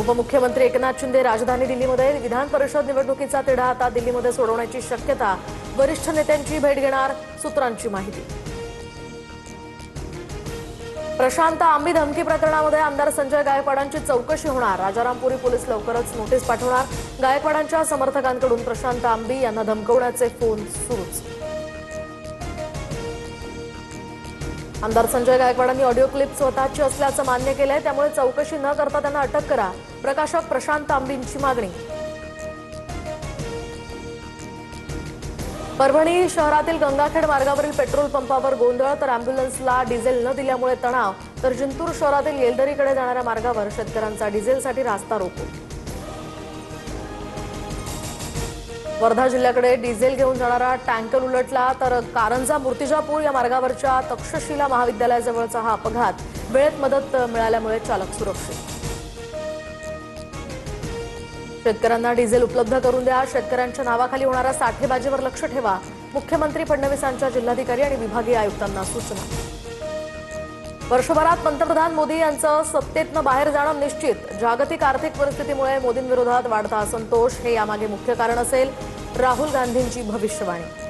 उपमुख्यमंत्री एकनाथ शिंदे राजधानी दिल्लीमध्ये विधान परिषद निवडणुकीचा तिढा आता दिल्लीमध्ये सोडवण्याची शक्यता। वरिष्ठ नेत्यांची भेट घेणार, सूत्रांची माहिती। प्रशांत आंबी धमकी प्रकरणामध्ये आमदार संजय गायकवाडांची चौकशी होणार। राजारामपुरी पोलीस लवकरच नोटीस पाठवणार। गायकवाडांच्या समर्थकांकडून प्रशांत आंबी यांना धमकवण्याचे फोन सुरूच। आमदार संजय गायकवाडांनी ऑडिओ क्लिप स्वतःची असल्याचं मान्य केलंय, त्यामुळे चौकशी न करता त्यांना अटक करा, प्रकाशक प्रशांत आंबींची मागणी। परभणी शहरातील गंगाखेड मार्गावरील पेट्रोल पंपावर गोंधळ, तर अँब्युलन्सला डिझेल न दिल्यामुळे तणाव। तर जिंतूर शहरातील येलदरीकडे जाणाऱ्या मार्गावर शेतकऱ्यांचा डिझेलसाठी रास्ता रोको। वर्धा जिल्ह्याकडे डिझेल घेऊन जाणारा टँकर उलटला, तर कारंजा मूर्तिजापूर या मार्गावरच्या तक्षशिला महाविद्यालयाजवळचा हा अपघात। वेळेत मदत मिळाल्यामुळे चालक सुरक्षित। शेतकऱ्यांना डिझेल उपलब्ध करून द्या, शेतकऱ्यांच्या नावाखाली होणाऱ्या साठेबाजीवर लक्ष ठेवा। मुख्यमंत्री फडणवीसांच्या जिल्हाधिकारी आणि विभागीय आयुक्तांना सूचना। वर्षभरात पंतप्रधान मोदी यांचं सत्तेतनं बाहेर जाणं निश्चित। जागतिक आर्थिक परिस्थितीमुळे मोदींविरोधात वाढता असंतोष हे यामागे मुख्य कारण असेल, राहुल गांधींची भविष्यवाणी।